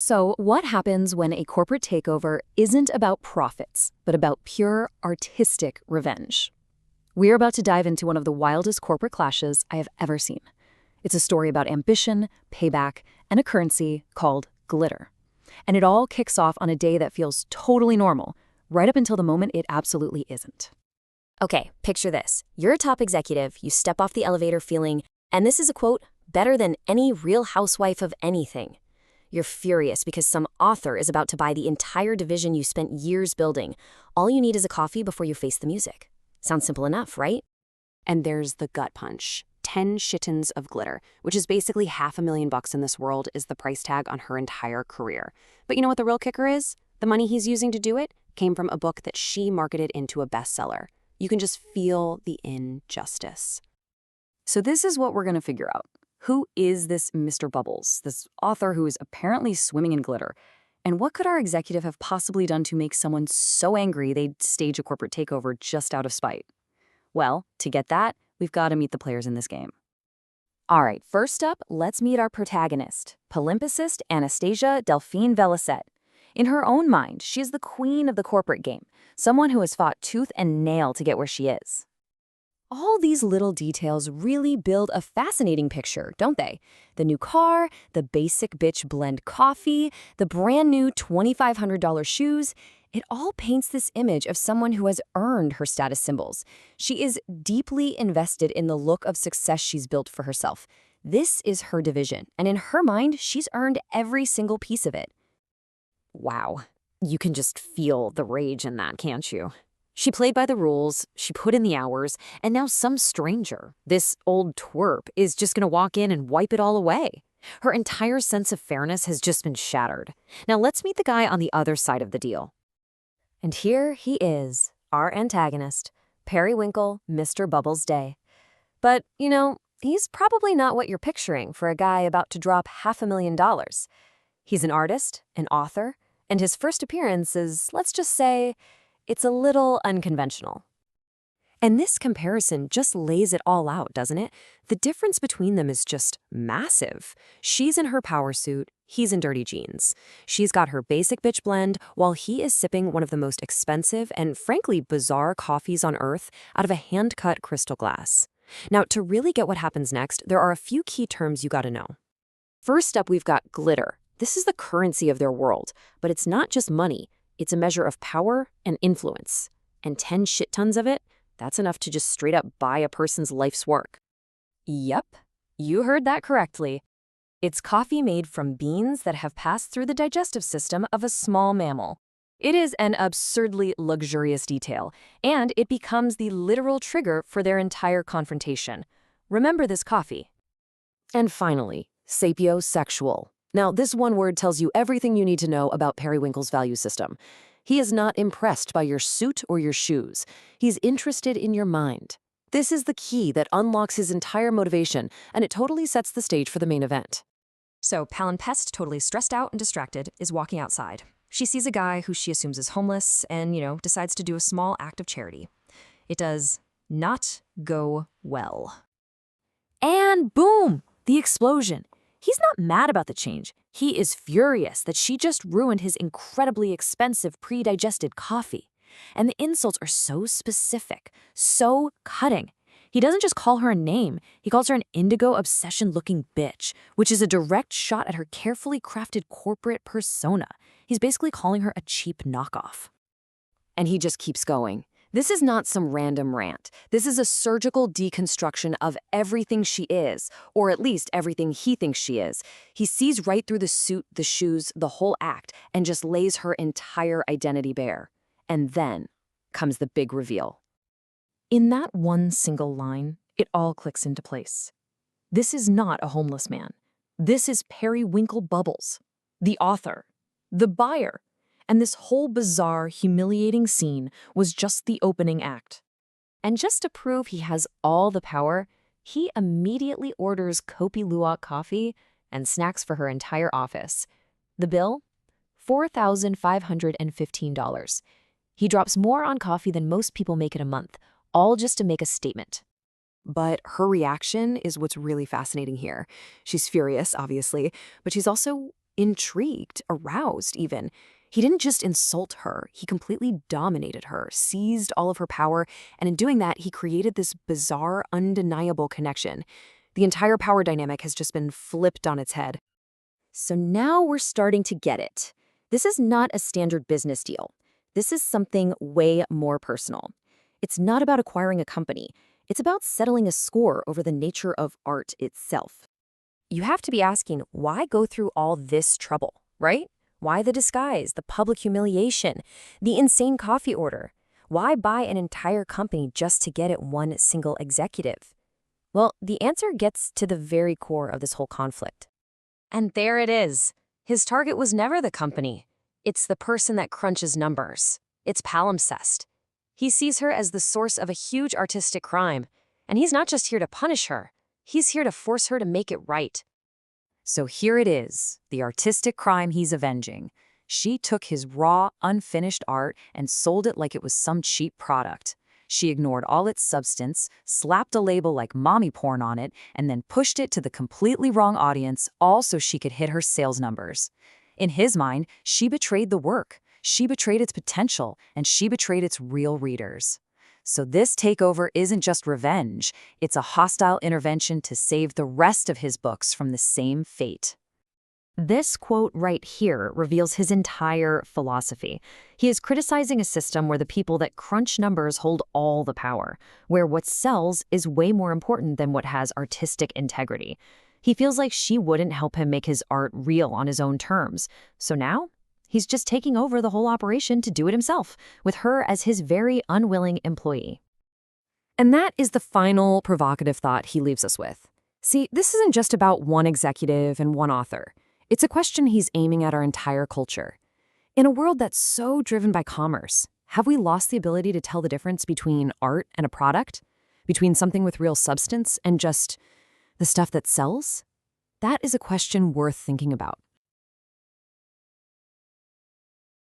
So, what happens when a corporate takeover isn't about profits, but about pure artistic revenge? We're about to dive into one of the wildest corporate clashes I have ever seen. It's a story about ambition, payback, and a currency called glitter. And it all kicks off on a day that feels totally normal, right up until the moment it absolutely isn't. Okay, picture this. You're a top executive, you step off the elevator feeling, and this is a quote, better than any real housewife of anything. You're furious because some author is about to buy the entire division you spent years building. All you need is a coffee before you face the music. Sounds simple enough, right? And there's the gut punch. 10 shittons of glitter, which is basically $500,000 in this world, is the price tag on her entire career. But you know what the real kicker is? The money he's using to do it came from a book that she marketed into a bestseller. You can just feel the injustice. So this is what we're going to figure out. Who is this Mr. Bubbles, this author who is apparently swimming in glitter? And what could our executive have possibly done to make someone so angry they'd stage a corporate takeover just out of spite? Well, to get that, we've got to meet the players in this game. All right, first up, let's meet our protagonist, Palimpsest Anastasia Delphine Vellocet. In her own mind, she is the queen of the corporate game, someone who has fought tooth and nail to get where she is. All these little details really build a fascinating picture, don't they? The new car, the basic bitch blend coffee, the brand new $2,500 shoes. It all paints this image of someone who has earned her status symbols. She is deeply invested in the look of success she's built for herself. This is her division, and in her mind, she's earned every single piece of it. Wow, you can just feel the rage in that, can't you? She played by the rules, she put in the hours, and now some stranger, this old twerp, is just gonna walk in and wipe it all away. Her entire sense of fairness has just been shattered. Now let's meet the guy on the other side of the deal. And here he is, our antagonist, Periwinkle, Mr. Bubbles Day. But, you know, he's probably not what you're picturing for a guy about to drop $500,000. He's an artist, an author, and his first appearance is, let's just say, it's a little unconventional. And this comparison just lays it all out, doesn't it? The difference between them is just massive. She's in her power suit, he's in dirty jeans. She's got her basic bitch blend, while he is sipping one of the most expensive and frankly bizarre coffees on earth out of a hand-cut crystal glass. Now, to really get what happens next, there are a few key terms you gotta know. First up, we've got glitter. This is the currency of their world, but it's not just money. It's a measure of power and influence. And 10 shit tons of it, that's enough to just straight up buy a person's life's work. Yep, you heard that correctly. It's coffee made from beans that have passed through the digestive system of a small mammal. It is an absurdly luxurious detail, and it becomes the literal trigger for their entire confrontation. Remember this coffee. And finally, sapiosexual. Now, this one word tells you everything you need to know about Periwinkle's value system. He is not impressed by your suit or your shoes. He's interested in your mind. This is the key that unlocks his entire motivation, and it totally sets the stage for the main event. So Palimpsest, totally stressed out and distracted, is walking outside. She sees a guy who she assumes is homeless and, decides to do a small act of charity. It does not go well. And boom! The explosion. He's not mad about the change. He is furious that she just ruined his incredibly expensive pre-digested coffee. And the insults are so specific, so cutting. He doesn't just call her a name, he calls her an indigo obsession-looking bitch, which is a direct shot at her carefully crafted corporate persona. He's basically calling her a cheap knockoff. And he just keeps going. This is not some random rant. This is a surgical deconstruction of everything she is, or at least everything he thinks she is. He sees right through the suit, the shoes, the whole act, and just lays her entire identity bare. And then comes the big reveal. In that one single line, it all clicks into place. This is not a homeless man. This is Periwinkle Bubbles, the author, the buyer. And this whole bizarre, humiliating scene was just the opening act. And just to prove he has all the power, he immediately orders Kopi Luwak coffee and snacks for her entire office. The bill? $4,515. He drops more on coffee than most people make in a month, all just to make a statement. But her reaction is what's really fascinating here. She's furious, obviously, but she's also intrigued, aroused even. He didn't just insult her, he completely dominated her, seized all of her power, and in doing that, he created this bizarre, undeniable connection. The entire power dynamic has just been flipped on its head. So now we're starting to get it. This is not a standard business deal. This is something way more personal. It's not about acquiring a company. It's about settling a score over the nature of art itself. You have to be asking, why go through all this trouble, right? Why the disguise, the public humiliation, the insane coffee order? Why buy an entire company just to get at one single executive? Well, the answer gets to the very core of this whole conflict. And there it is. His target was never the company. It's the person that crunches numbers. It's Palimpsest. He sees her as the source of a huge artistic crime, and he's not just here to punish her. He's here to force her to make it right. So here it is, the artistic crime he's avenging. She took his raw, unfinished art and sold it like it was some cheap product. She ignored all its substance, slapped a label like mommy porn on it, and then pushed it to the completely wrong audience, all so she could hit her sales numbers. In his mind, she betrayed the work, she betrayed its potential, and she betrayed its real readers. So this takeover isn't just revenge, it's a hostile intervention to save the rest of his books from the same fate. This quote right here reveals his entire philosophy. He is criticizing a system where the people that crunch numbers hold all the power, where what sells is way more important than what has artistic integrity. He feels like she wouldn't help him make his art real on his own terms. So now, he's just taking over the whole operation to do it himself, with her as his very unwilling employee. And that is the final provocative thought he leaves us with. See, this isn't just about one executive and one author. It's a question he's aiming at our entire culture. In a world that's so driven by commerce, have we lost the ability to tell the difference between art and a product? Between something with real substance and just the stuff that sells? That is a question worth thinking about.